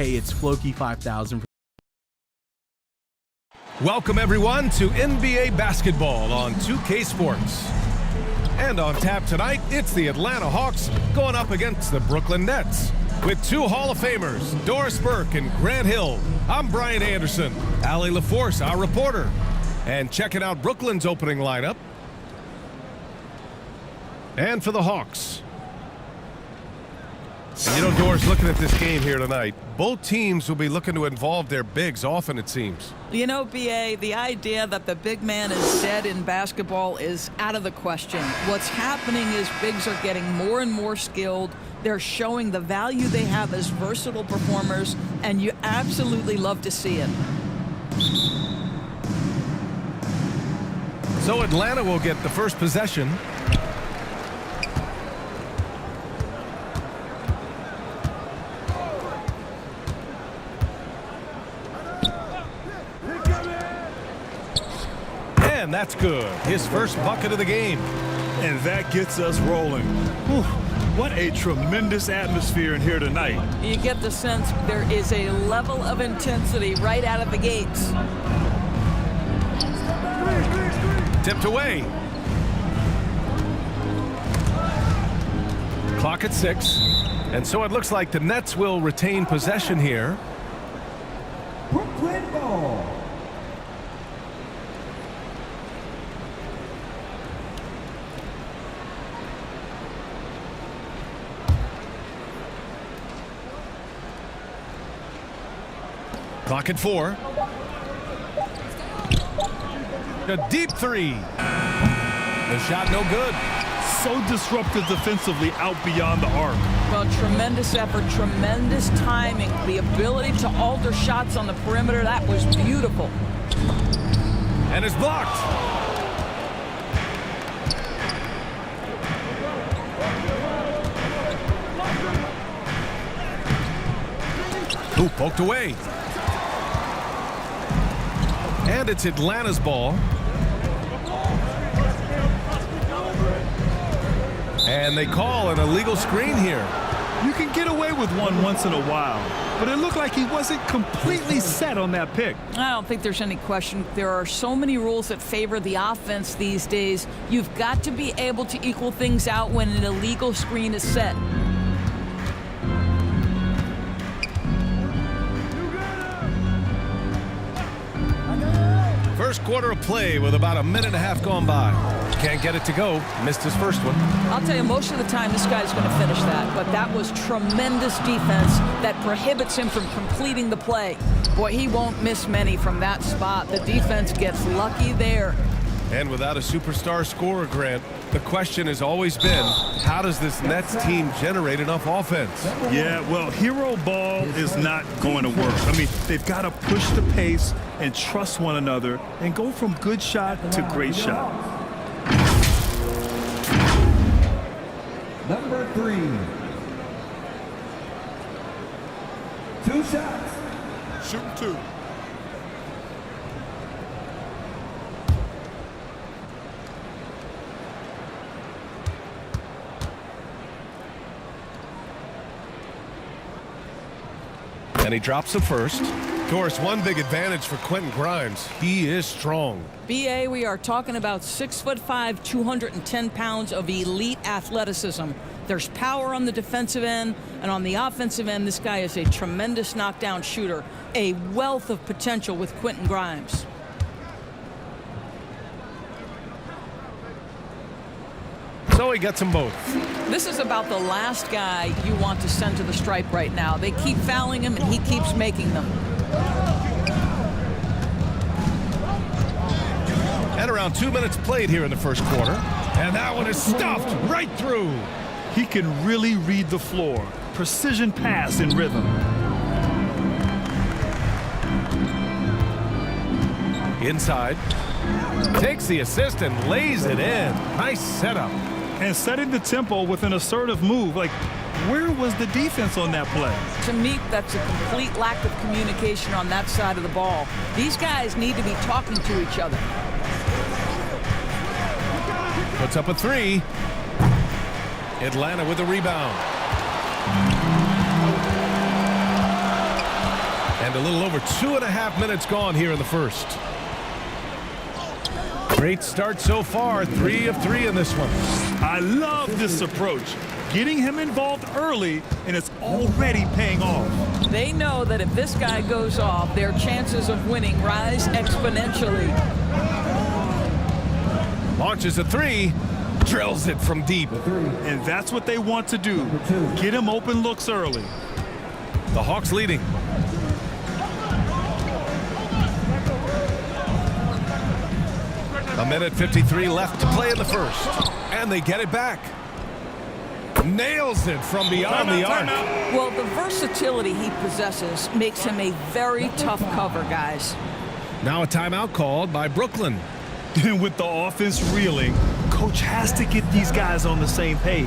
hey, it's Floki 5000. Welcome everyone to NBA basketball on 2K Sports. And on tap tonight, it's the Atlanta Hawks going up against the Brooklyn Nets. With two Hall of Famers, Doris Burke and Grant Hill, I'm Brian Anderson, Allie LaForce, our reporter. And checking out Brooklyn's opening lineup. And for the Hawks. You know, Doris, looking at this game here tonight, both teams will be looking to involve their bigs often, it seems. You know, B.A., the idea that the big man is dead in basketball is out of the question. What's happening is bigs are getting more and more skilled. They're showing the value they have as versatile performers, and you absolutely love to see it. So Atlanta will get the first possession. And that's good. His first bucket of the game. And that gets us rolling. Whew, what a tremendous atmosphere in here tonight. You get the sense there is a level of intensity right out of the gates. Tipped away. Clock at 6. And so it looks like the Nets will retain possession here. Brooklyn ball. Clock at 4. A deep three. The shot no good. So disruptive defensively out beyond the arc. Well, tremendous effort, tremendous timing. The ability to alter shots on the perimeter, that was beautiful. And it's blocked. Ooh, poked away. And it's Atlanta's ball. And they call an illegal screen here. You can get away with one once in a while, but it looked like he wasn't completely set on that pick. I don't think there's any question. There are so many rules that favor the offense these days. You've got to be able to equal things out when an illegal screen is set. First quarter of play with about a minute and a half gone by. Can't get it to go. Missed his first one. I'll tell you, most of the time this guy's going to finish that, but that was tremendous defense that prohibits him from completing the play. Boy, he won't miss many from that spot. The defense gets lucky there. And without a superstar scorer, Grant, the question has always been, how does this Nets team generate enough offense? Yeah, well, hero ball is not going to work. I mean, they've got to push the pace and trust one another and go from good shot to great shot. Number 3. 2 shots. Shooting 2. And he drops the first. Of course, one big advantage for Quentin Grimes. He is strong. B.A., we are talking about 6'5", 210 pounds of elite athleticism. There's power on the defensive end, and on the offensive end, this guy is a tremendous knockdown shooter. A wealth of potential with Quentin Grimes. So he gets them both. This is about the last guy you want to send to the stripe right now. They keep fouling him, and he keeps making them. And around 2 minutes played here in the first quarter. And that one is stuffed right through. He can really read the floor. Precision pass in rhythm. Inside. Takes the assist and lays it in. Nice setup. And setting the tempo with an assertive move. Like, where was the defense on that play? To me, that's a complete lack of communication on that side of the ball. These guys need to be talking to each other. Puts up a 3. Atlanta with a rebound. And a little over 2.5 minutes gone here in the first. Great start so far, 3 of 3 in this one. I love this approach. Getting him involved early, and it's already paying off. They know that if this guy goes off, their chances of winning rise exponentially. Launches a 3, drills it from deep. And that's what they want to do. Get him open looks early. The Hawks leading. A minute 53 left to play in the first. And they get it back. Nails it from beyond the arc. Well, the versatility he possesses makes him a very tough cover, guys. Now a timeout called by Brooklyn. With the offense reeling, coach has to get these guys on the same page.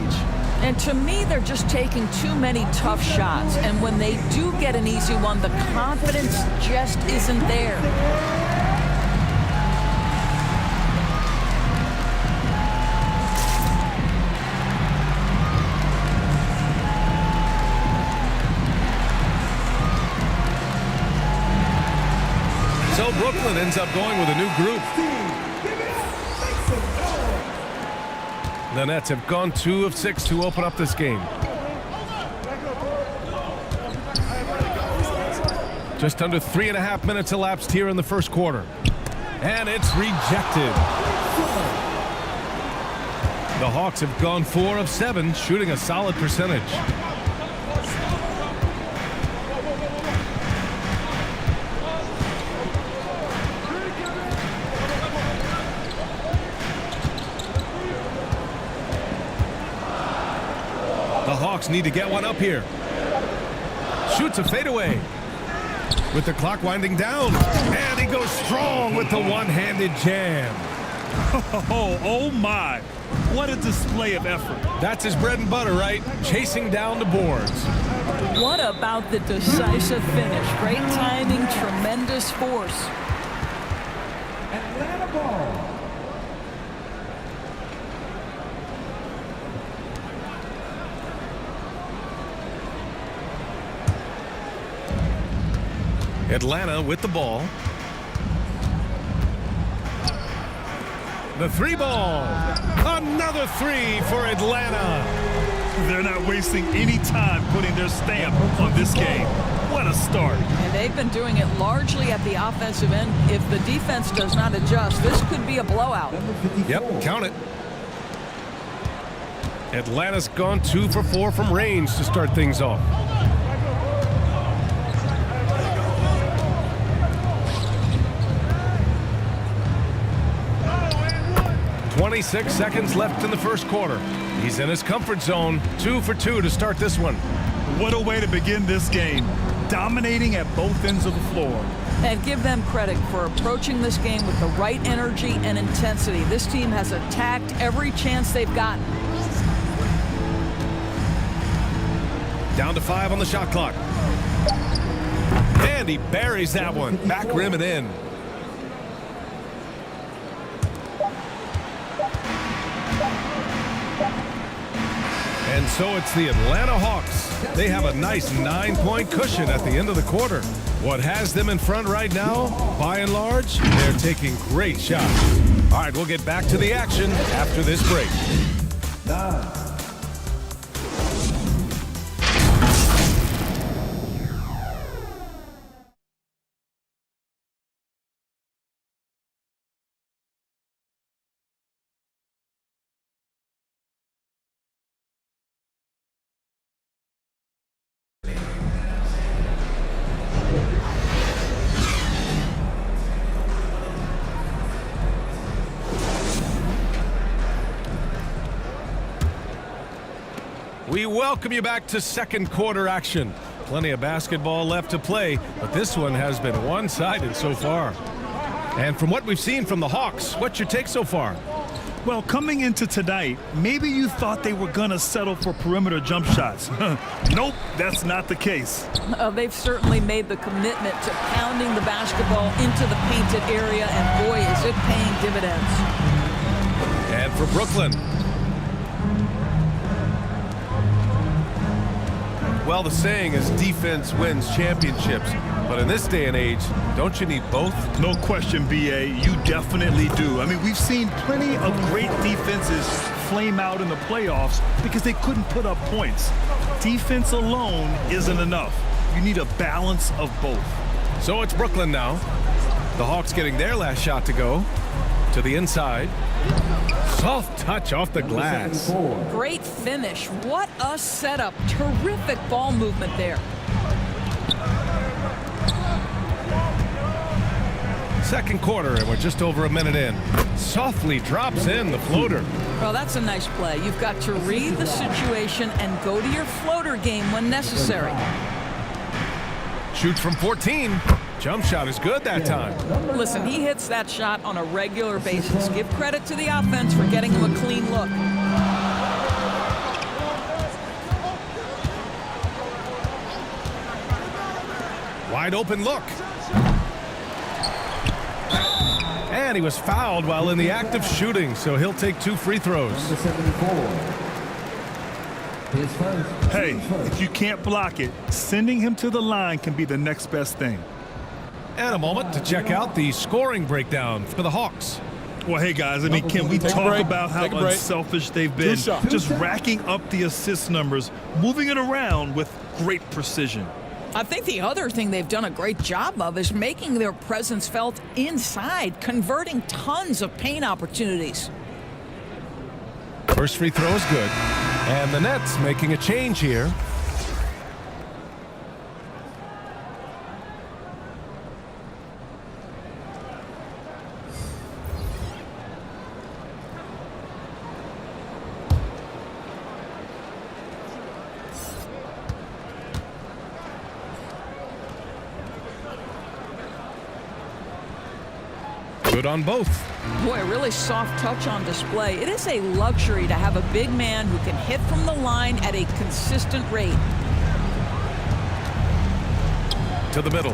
And to me, they're just taking too many tough shots. And when they do get an easy one, the confidence just isn't there. So Brooklyn ends up going with a new group. The Nets have gone 2 of 6 to open up this game. Just under 3.5 minutes elapsed here in the first quarter. And it's rejected. The Hawks have gone 4 of 7, shooting a solid percentage. The Hawks need to get one up here. Shoots a fadeaway. With the clock winding down. And he goes strong with the one-handed jam. Oh my. What a display of effort. That's his bread and butter, right? Chasing down the boards. What about the decisive finish? Great timing, tremendous force. Atlanta ball. Atlanta with the ball. The 3 ball. Another 3 for Atlanta. They're not wasting any time putting their stamp on this game. What a start. And they've been doing it largely at the offensive end. If the defense does not adjust, this could be a blowout. Yep, count it. Atlanta's gone 2 for 4 from range to start things off. 26 seconds left in the first quarter. He's in his comfort zone. 2 for 2 to start this one. What a way to begin this game. Dominating at both ends of the floor. And give them credit for approaching this game with the right energy and intensity. This team has attacked every chance they've gotten. Down to 5 on the shot clock. And he buries that one. Back rim and in. And so it's the Atlanta Hawks. They have a nice 9-point cushion at the end of the quarter. What has them in front right now, by and large, they're taking great shots. All right, we'll get back to the action after this break. 9. We welcome you back to second quarter action. Plenty of basketball left to play, but this one has been one-sided so far. And from what we've seen from the Hawks, what's your take so far? Well, coming into tonight, maybe you thought they were going to settle for perimeter jump shots. Nope, that's not the case. They've certainly made the commitment to pounding the basketball into the painted area, and boy, is it paying dividends. And for Brooklyn. Well, the saying is defense wins championships. But in this day and age, don't you need both? No question, B.A. You definitely do. I mean, we've seen plenty of great defenses flame out in the playoffs because they couldn't put up points. Defense alone isn't enough. You need a balance of both. So it's Brooklyn now. The Hawks getting their last shot to go. To the inside. Soft touch off the glass. Great finish. What a setup. Terrific ball movement there. Second quarter, and we're just over a minute in. Softly drops in the floater. Well, that's a nice play. You've got to read the situation and go to your floater game when necessary. Shoots from 14. Jump shot is good that time. Listen, he hits that shot on a regular basis. Give credit to the offense for getting him a clean look. Wide open look. And he was fouled while in the act of shooting, so he'll take 2 free throws. Hey, if you can't block it, sending him to the line can be the next best thing. And a moment to check out the scoring breakdown for the Hawks. Well, hey, guys, I mean, can we talk about how unselfish they've been? Just racking up the assist numbers, moving it around with great precision. I think the other thing they've done a great job of is making their presence felt inside, converting tons of paint opportunities. First free throw is good. And the Nets making a change here. Good on both. Boy, a really soft touch on display. It is a luxury to have a big man who can hit from the line at a consistent rate. To the middle.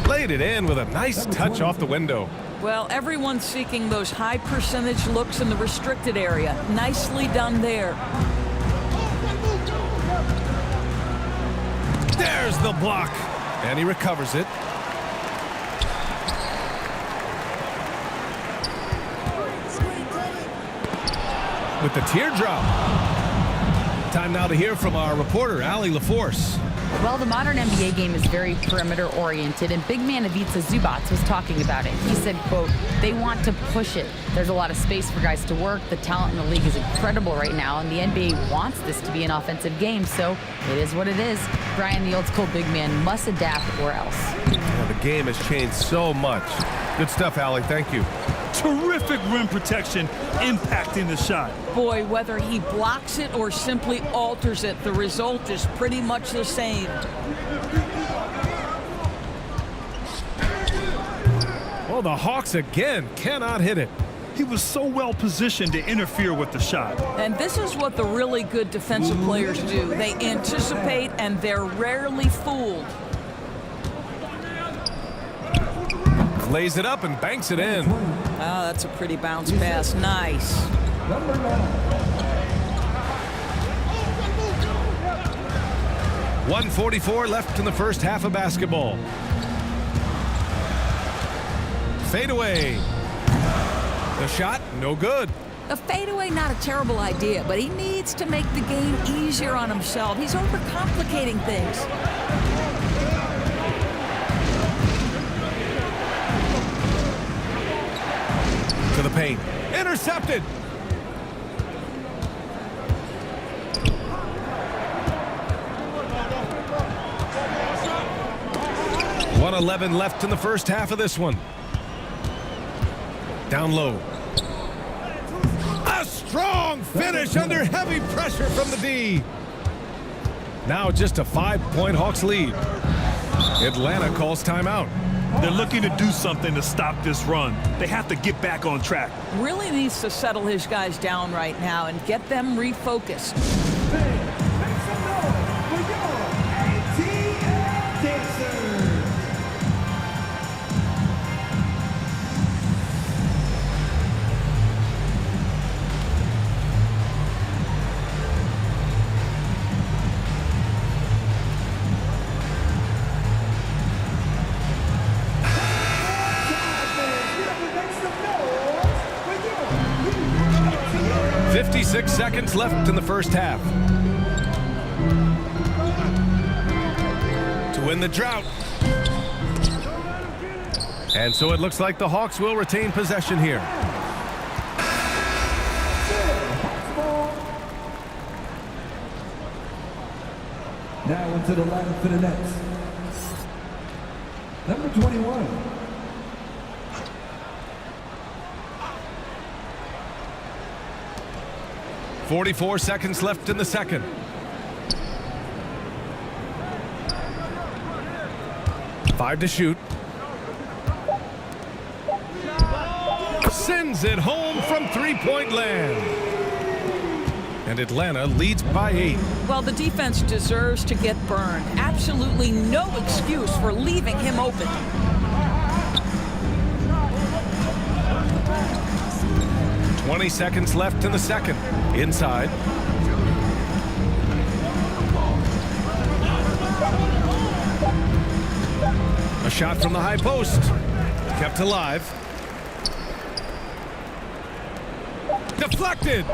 Laid it in with a nice touch off the window. Well, everyone's seeking those high percentage looks in the restricted area. Nicely done there. There's the block. And he recovers it. With the teardrop. Time now to hear from our reporter, Allie LaForce. Well, the modern NBA game is very perimeter-oriented, and big man Ivica Zubac was talking about it. He said, quote, they want to push it. There's a lot of space for guys to work. The talent in the league is incredible right now, and the NBA wants this to be an offensive game, so it is what it is. Brian, the old-school big man, must adapt or else. Yeah, the game has changed so much. Good stuff, Allie. Thank you. Terrific rim protection impacting the shot. Boy, whether he blocks it or simply alters it, the result is pretty much the same. Oh, the Hawks again cannot hit it. He was so well positioned to interfere with the shot. And this is what the really good defensive players do. They anticipate and they're rarely fooled. Lays it up and banks it in. Oh, that's a pretty bounce pass. Nice. 1:44 left in the first half of basketball. Fade away. The shot, no good. A fadeaway, not a terrible idea, but he needs to make the game easier on himself. He's overcomplicating things. To the paint. Intercepted. .111 left in the first half of this one. Down low. A strong finish under heavy pressure from the D. Now just a 5-point Hawks lead. Atlanta calls timeout. They're looking to do something to stop this run. They have to get back on track. Really needs to settle his guys down right now and get them refocused. Make some noise for your ATL Dancers. 6 seconds left in the first half. To win the drought. And so it looks like the Hawks will retain possession here. Now into the line for the Nets. Number 21. .44 seconds left in the second. Five to shoot. Sends it home from three-point land. And Atlanta leads by 8. Well, the defense deserves to get burned. Absolutely no excuse for leaving him open. .20 seconds left in the second. Inside. A shot from the high post. Kept alive. Deflected.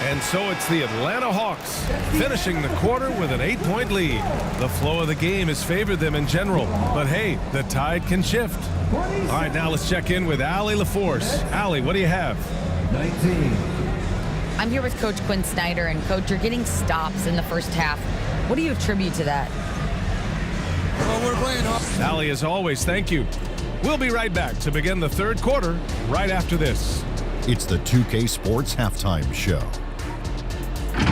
And so it's the Atlanta Hawks finishing the quarter with an 8-point lead. The flow of the game has favored them in general, but hey, the tide can shift. All right, now let's check in with Allie LaForce. Allie, what do you have? 19. I'm here with Coach Quinn Snyder, and Coach, you're getting stops in the first half. What do you attribute to that? Well, we're playing hard. Allie, as always, thank you. We'll be right back to begin the third quarter right after this. It's the 2K Sports Halftime Show.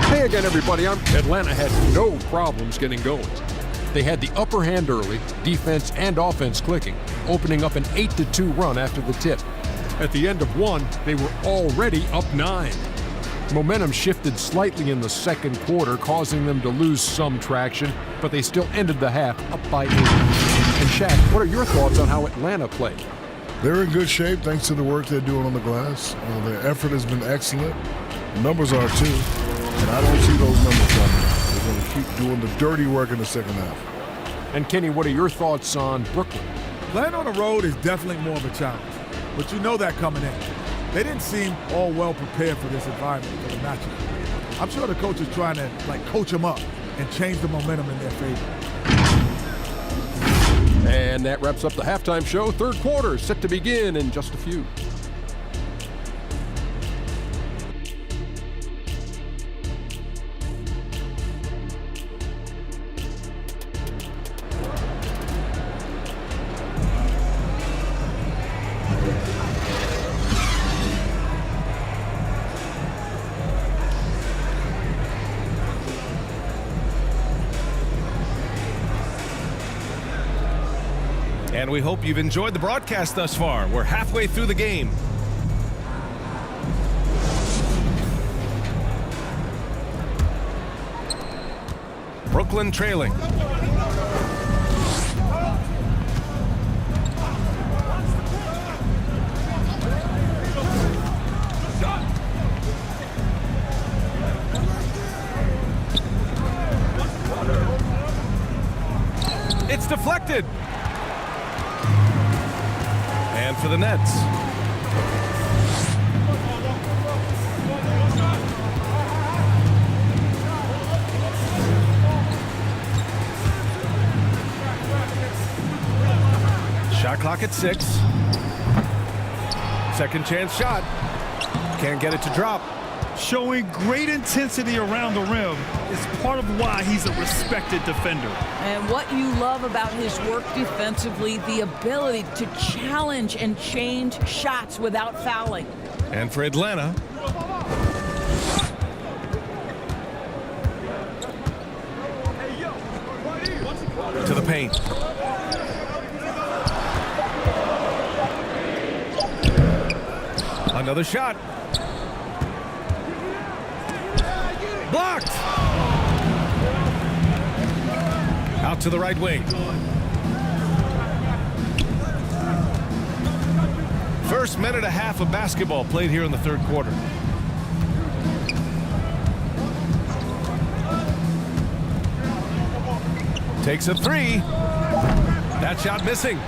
Hey again, everybody. Atlanta had no problems getting going. They had the upper hand early, defense and offense clicking, opening up an 8-2 run after the tip. At the end of one, they were already up 9. Momentum shifted slightly in the second quarter, causing them to lose some traction, but they still ended the half up by 8. And Shaq, what are your thoughts on how Atlanta played? They're in good shape thanks to the work they're doing on the glass. Their effort has been excellent. The numbers are too. And I don't see those numbers coming. They're going to keep doing the dirty work in the second half. And Kenny, what are your thoughts on Brooklyn? Playing on the road is definitely more of a challenge, but you know that coming in. They didn't seem all well prepared for this environment, for the matchup. I'm sure the coach is trying to coach them up and change the momentum in their favor. And that wraps up the halftime show. Third quarter is set to begin in just a few. And we hope you've enjoyed the broadcast thus far. We're halfway through the game. Brooklyn trailing. It's deflected. And for the Nets. Shot clock at 6. Second chance shot. Can't get it to drop. Showing great intensity around the rim is part of why he's a respected defender. And what you love about his work defensively, the ability to challenge and change shots without fouling. And for Atlanta, to the paint. Another shot. Blocked. Out to the right wing. First minute and a half of basketball played here in the third quarter. Takes a 3. That shot missing.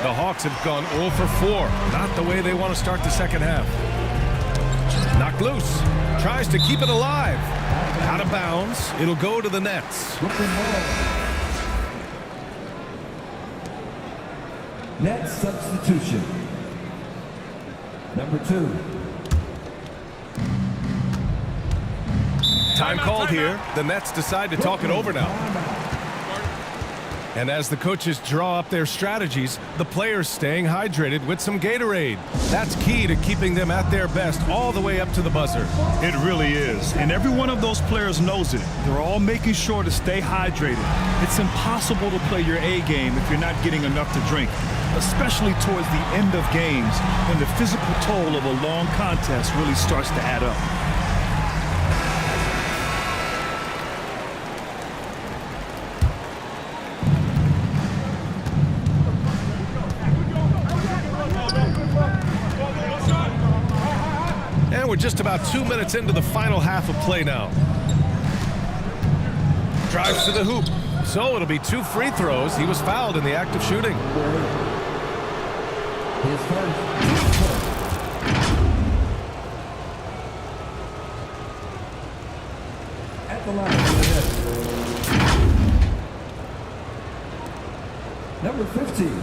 The Hawks have gone 0 for 4. Not the way they want to start the second half. Knocked loose. Tries to keep it alive. Out of bounds. It'll go to the nets. Net substitution. Number 2. Time called here. The Nets decide to talk it over now. And as the coaches draw up their strategies, the players staying hydrated with some Gatorade. That's key to keeping them at their best all the way up to the buzzer. It really is. And every one of those players knows it. They're all making sure to stay hydrated. It's impossible to play your A game if you're not getting enough to drink, especially towards the end of games when the physical toll of a long contest really starts to add up. We're just about 2 minutes into the final half of play now. Drives to the hoop. So it'll be 2 free throws. He was fouled in the act of shooting. His first. At the line for the net. Number 15.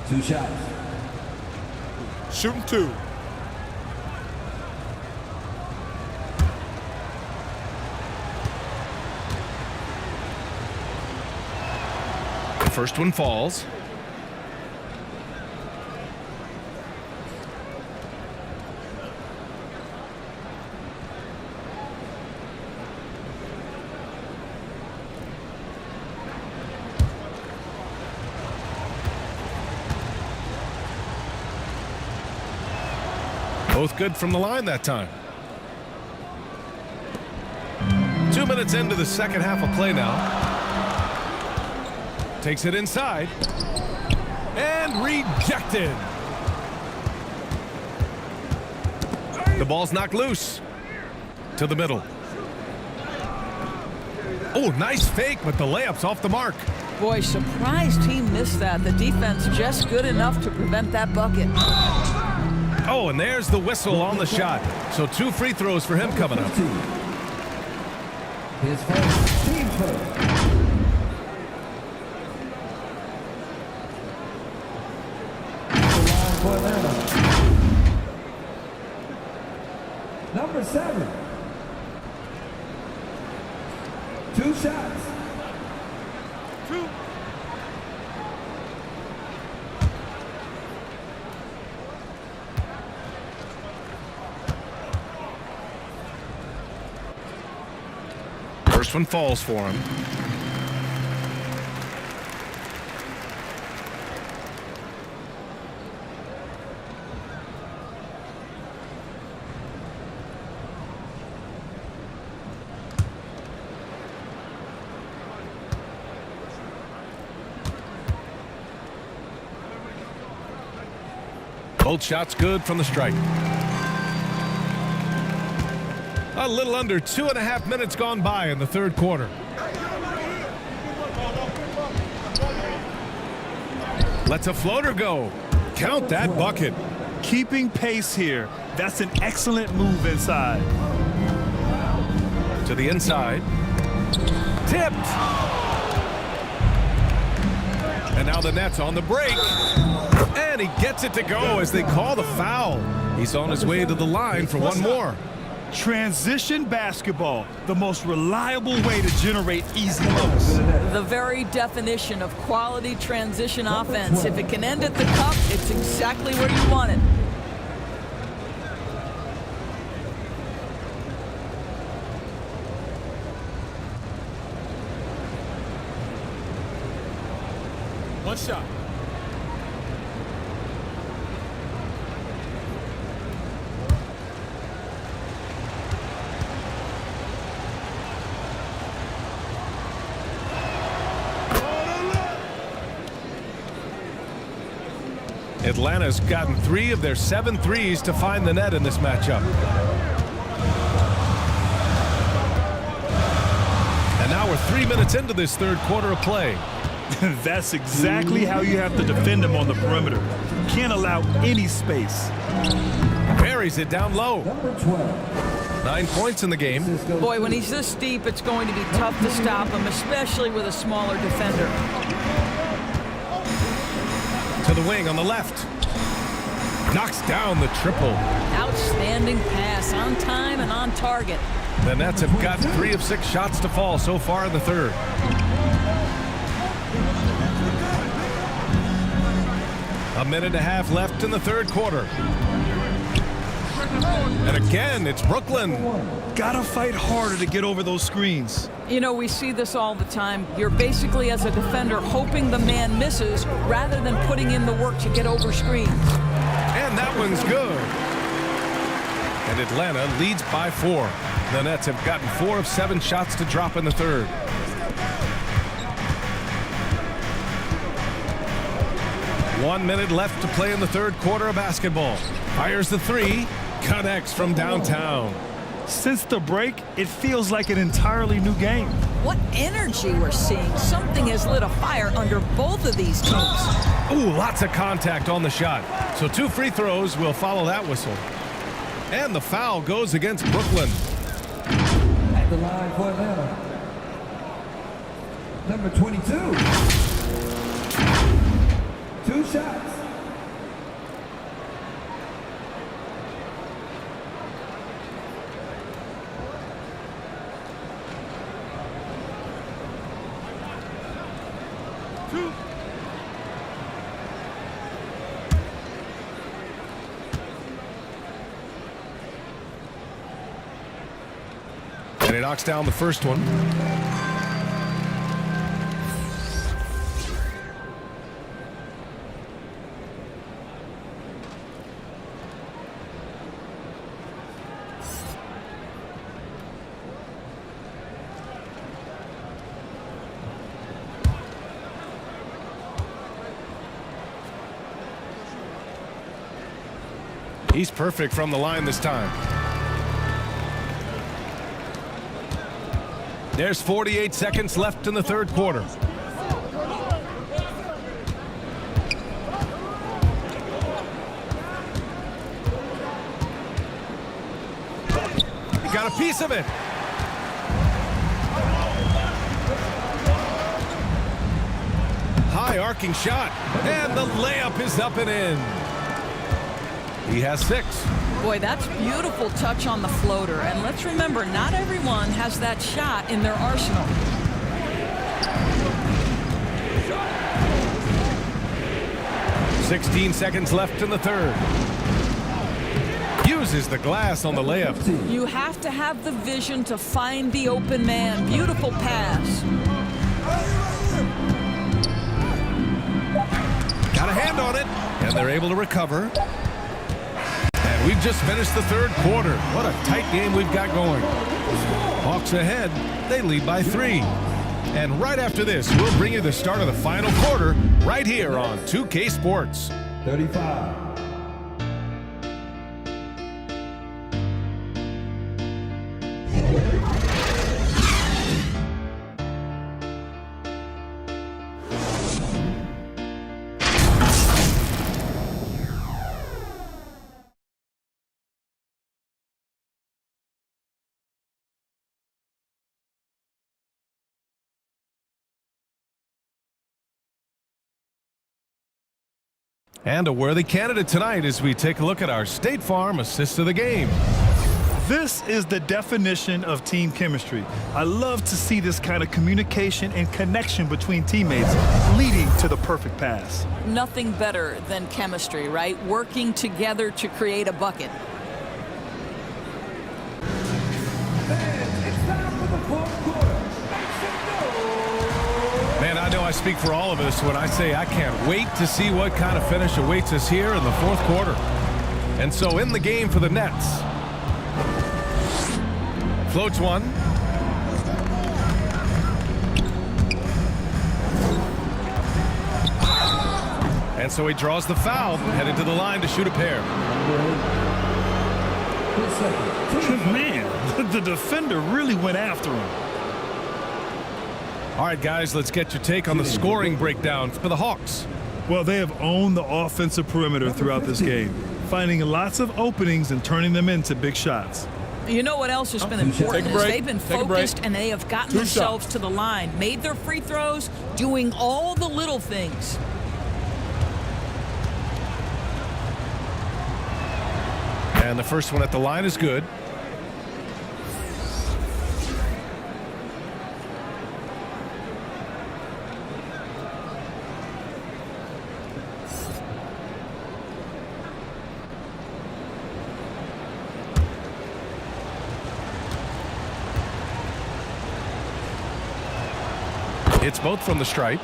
2 shots. Shooting 2. The first one falls. Both good from the line that time. 2 minutes into the second half of play now. Takes it inside. And rejected. The ball's knocked loose. To the middle. Oh, nice fake, but the layup's off the mark. Boy, surprised he missed that. The defense just good enough to prevent that bucket. Oh, and there's the whistle on the shot. So 2 free throws for him coming up. His first, team first. For Atlanta. Number 7. 2 shots. 2. First one falls for him. Both shots good from the stripe. A little under 2.5 minutes gone by in the third quarter. Lets a floater go. Count that bucket. Keeping pace here. That's an excellent move inside. To the inside. Tipped. And now the Nets on the break. And he gets it to go as they call the foul. He's on his way to the line for one more. Transition basketball, the most reliable way to generate easy looks. The very definition of quality transition offense. If it can end at the cup, it's exactly where you want it. One shot. Atlanta's gotten 3 of their 7 threes to find the net in this matchup. And now we're 3 minutes into this third quarter of play. That's exactly how you have to defend him on the perimeter. Can't allow any space. Buries it down low. Number 12. 9 points in the game. Boy, when he's this deep, it's going to be tough to stop him, especially with a smaller defender. To the wing on the left. Knocks down the triple. Outstanding pass, on time and on target. The Nets have got 3 of 6 shots to fall so far in the third. A minute and a half left in the third quarter. And again, it's Brooklyn. Gotta fight harder to get over those screens. You know, we see this all the time. You're basically, as a defender, hoping the man misses rather than putting in the work to get over screens. And that one's good. And Atlanta leads by 4. The Nets have gotten 4 of 7 shots to drop in the third. One minute left to play in the third quarter of basketball. Fires the 3, connects from downtown. Since the break, it feels like an entirely new game. What energy we're seeing. Something has lit a fire under both of these teams. Ooh, lots of contact on the shot. So 2 free throws will follow that whistle. And the foul goes against Brooklyn. At the line for Atlanta. Number 22. 2 shots. And he knocks down the first one. He's perfect from the line this time. There's 48 seconds left in the third quarter. He got a piece of it. High arcing shot, and the layup is up and in. He has 6. Boy, that's beautiful touch on the floater. And let's remember, not everyone has that shot in their arsenal. "16 seconds left in the third." Uses the glass on the layup. You have to have the vision to find the open man. Beautiful pass. Got a hand on it, and they're able to recover. We've just finished the third quarter. What a tight game we've got going. Hawks ahead. They lead by 3. And right after this, we'll bring you the start of the final quarter right here on 2K Sports. 35. And a worthy candidate tonight as we take a look at our State Farm assist of the game. This is the definition of team chemistry. I love to see this kind of communication and connection between teammates leading to the perfect pass. Nothing better than chemistry, right? Working together to create a bucket. It's time for the fourth quarter. Man, I know I speak for all of us when I say I can't wait to see what kind of finish awaits us here in the fourth quarter. And so in the game for the Nets. Floats one. And so he draws the foul, headed to the line to shoot a pair. Man, the defender really went after him. All right, guys, let's get your take on the scoring breakdown for the Hawks. Well, they have owned the offensive perimeter throughout this game, finding lots of openings and turning them into big shots. You know what else has been important is they've been Take a break. focused and they have gotten themselves to the line, made their free throws, doing all the little things. And the first one at the line is good. It's both from the stripe.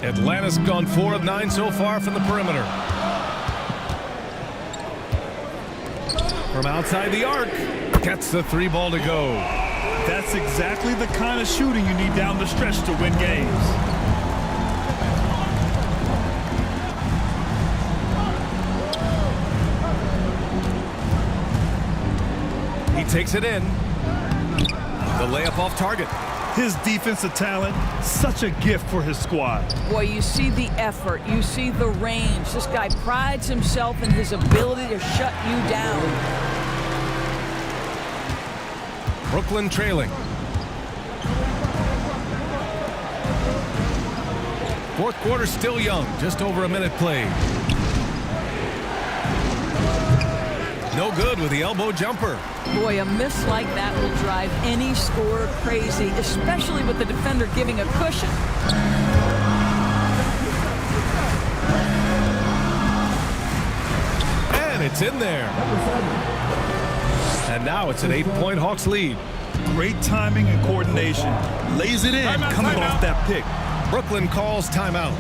Atlanta's gone 4 of 9 so far from the perimeter. From outside the arc, gets the 3 ball to go. That's exactly the kind of shooting you need down the stretch to win games. He takes it in. The layup off target. His defensive talent, such a gift for his squad. Boy, you see the effort, you see the range. This guy prides himself in his ability to shut you down. Brooklyn trailing. Fourth quarter still young, just over a minute played. No good with the elbow jumper. Boy, a miss like that will drive any scorer crazy, especially with the defender giving a cushion. And it's in there. And now it's an 8-point Hawks lead. Great timing and coordination. Lays it in, coming off that pick. Brooklyn calls timeout.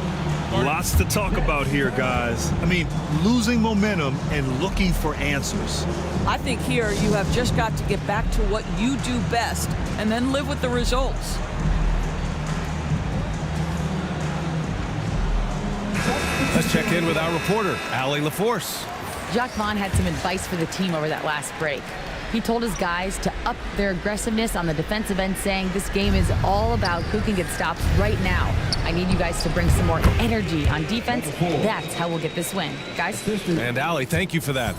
Lots to talk about here, guys. I mean, losing momentum and looking for answers. I think here you have just got to get back to what you do best and then live with the results. Let's check in with our reporter, Allie LaForce. Jacques Vaughn had some advice for the team over that last break. He told his guys to up their aggressiveness on the defensive end, saying this game is all about who can get stops right now. I need you guys to bring some more energy on defense. That's how we'll get this win. Guys? And Allie, thank you for that.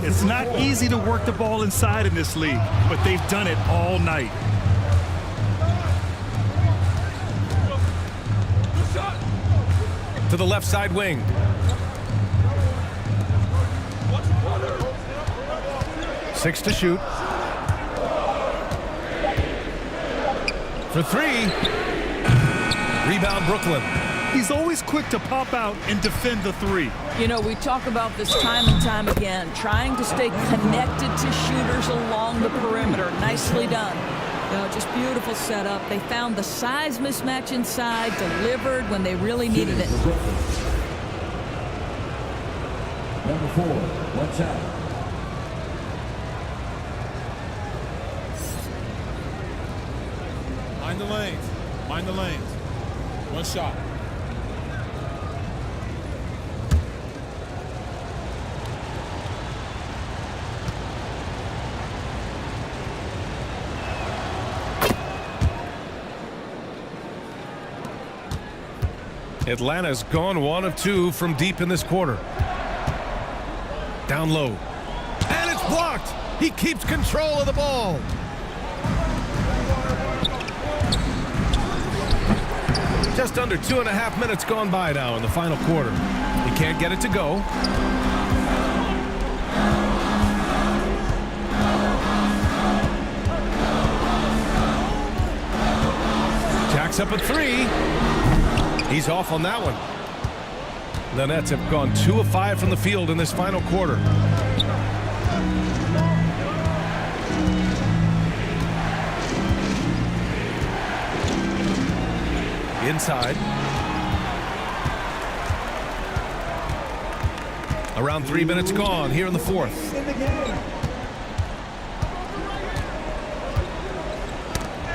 It's not easy to work the ball inside in this league, but they've done it all night. To the left side wing. Six to shoot. For 3. Rebound Brooklyn. He's always quick to pop out and defend the 3. You know, we talk about this time and time again, trying to stay connected to shooters along the perimeter. Nicely done. You know, just beautiful setup. They found the size mismatch inside, delivered when they really needed it. Number 4, watch out. Mind the lanes. Mind the lanes. One shot. Atlanta's gone 1 of 2 from deep in this quarter. Down low. And it's blocked. He keeps control of the ball. Just under 2.5 minutes gone by now in the final quarter. He can't get it to go. Jacks up a 3. He's off on that one. The Nets have gone 2 of 5 from the field in this final quarter. Inside. Around 3 minutes gone here in the fourth.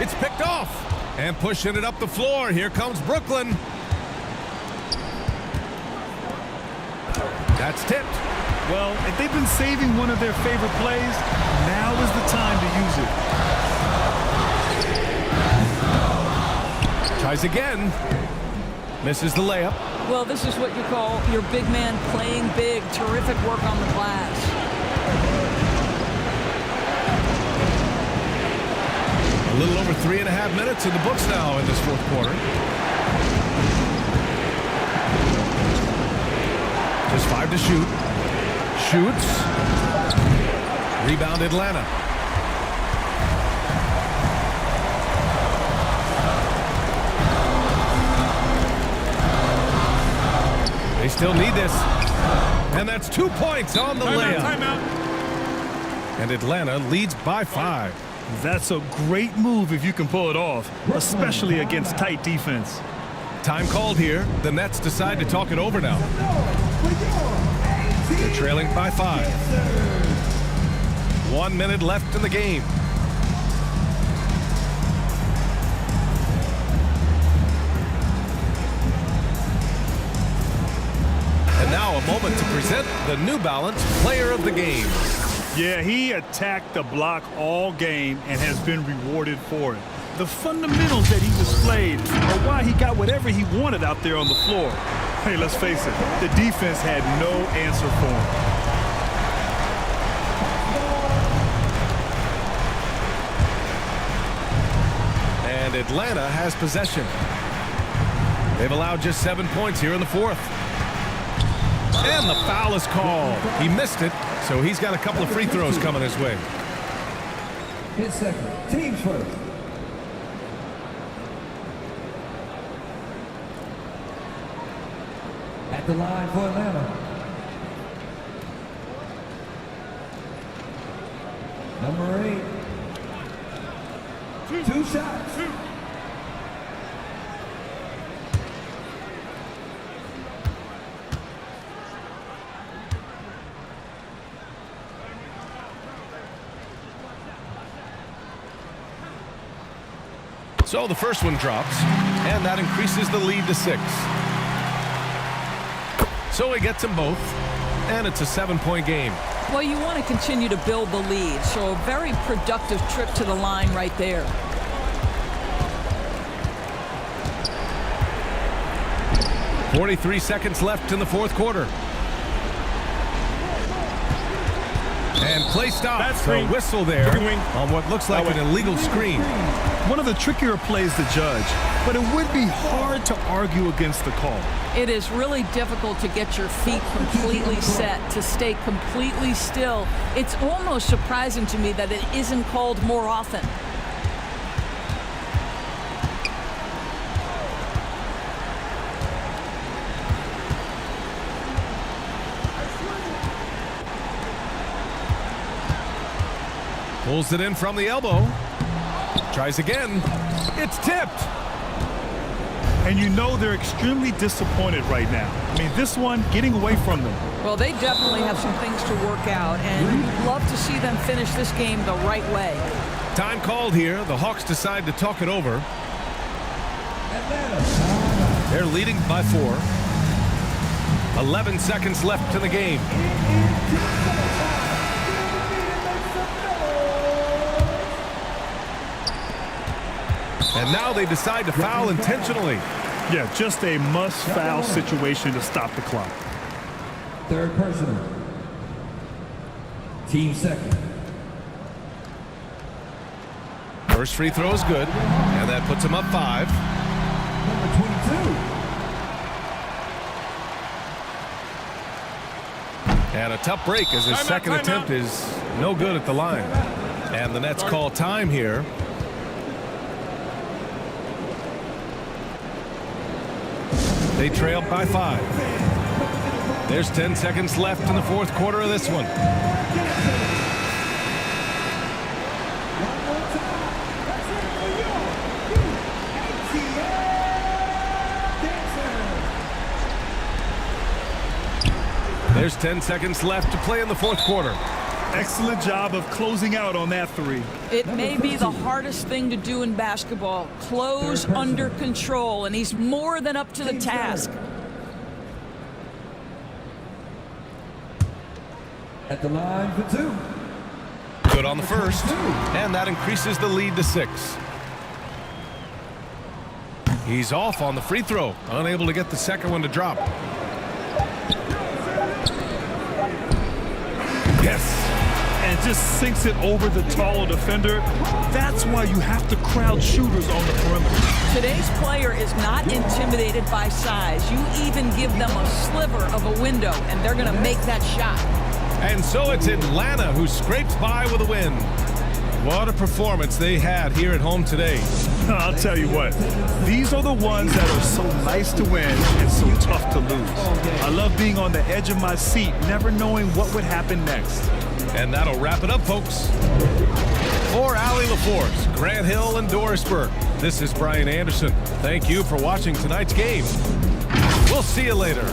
It's picked off. And pushing it up the floor. Here comes Brooklyn. That's tipped. Well, if they've been saving one of their favorite plays, now is the time to use it. Tries again. Misses the layup. Well, this is what you call your big man playing big. Terrific work on the glass. A little over 3.5 minutes in the books now in this fourth quarter. Just 5 to shoot. Shoots. Rebound Atlanta. They still need this. And that's 2 points on the layup. Timeout. And Atlanta leads by 5. That's a great move if you can pull it off, especially against tight defense. Time called here. The Nets decide to talk it over now. They're trailing by 5. 1 minute left in the game. And now a moment to present the New Balance Player of the Game. Yeah, he attacked the block all game and has been rewarded for it. The fundamentals that he displayed are why he got whatever he wanted out there on the floor. Hey, let's face it, the defense had no answer for him. And Atlanta has possession. They've allowed just 7 points here in the fourth. And the foul is called. He missed it, so he's got a couple of free throws coming his way. His second. Teams first. At the line for Atlanta. Number 8. 2 shots. So the first one drops, and that increases the lead to 6. So he gets them both, and it's a 7-point game. Well, you want to continue to build the lead, so a very productive trip to the line right there. .43 left in the fourth quarter. And play stops. A whistle there on what looks like an illegal screen. One of the trickier plays to judge, but it would be hard to argue against the call. It is really difficult to get your feet completely set, to stay completely still. It's almost surprising to me that it isn't called more often. Pulls it in from the elbow. Tries again. It's tipped. And you know they're extremely disappointed right now. I mean, this one getting away from them. Well, they definitely have some things to work out, and you'd love to see them finish this game the right way. Time called here. The Hawks decide to talk it over. They're leading by 4. 11 seconds left in the game. And now they decide to foul intentionally. Yeah, just a must-foul situation to stop the clock. Third personal. Team second. First free throw is good, and that puts him up 5. Number 22. And a tough break as his second attempt is no good at the line. And the Nets call time here. They trail by 5. There's 10 seconds left in the fourth quarter of this one. There's 10 seconds left to play in the fourth quarter. Excellent job of closing out on that 3. It may be the hardest thing to do in basketball. Close under control, and he's more than up to the task. At the line for 2. Good on the first, and that increases the lead to 6. He's off on the free throw, unable to get the second one to drop. Yes. And just sinks it over the taller defender. That's why you have to crowd shooters on the perimeter. Today's player is not intimidated by size. You even give them a sliver of a window, and they're going to make that shot. And so it's Atlanta who scrapes by with a win. What a performance they had here at home today. I'll tell you what, these are the ones that are so nice to win and so tough to lose. I love being on the edge of my seat, never knowing what would happen next. And that'll wrap it up, folks. For Allie LaForce, Grant Hill, and Dorisburg, this is Brian Anderson. Thank you for watching tonight's game. We'll see you later.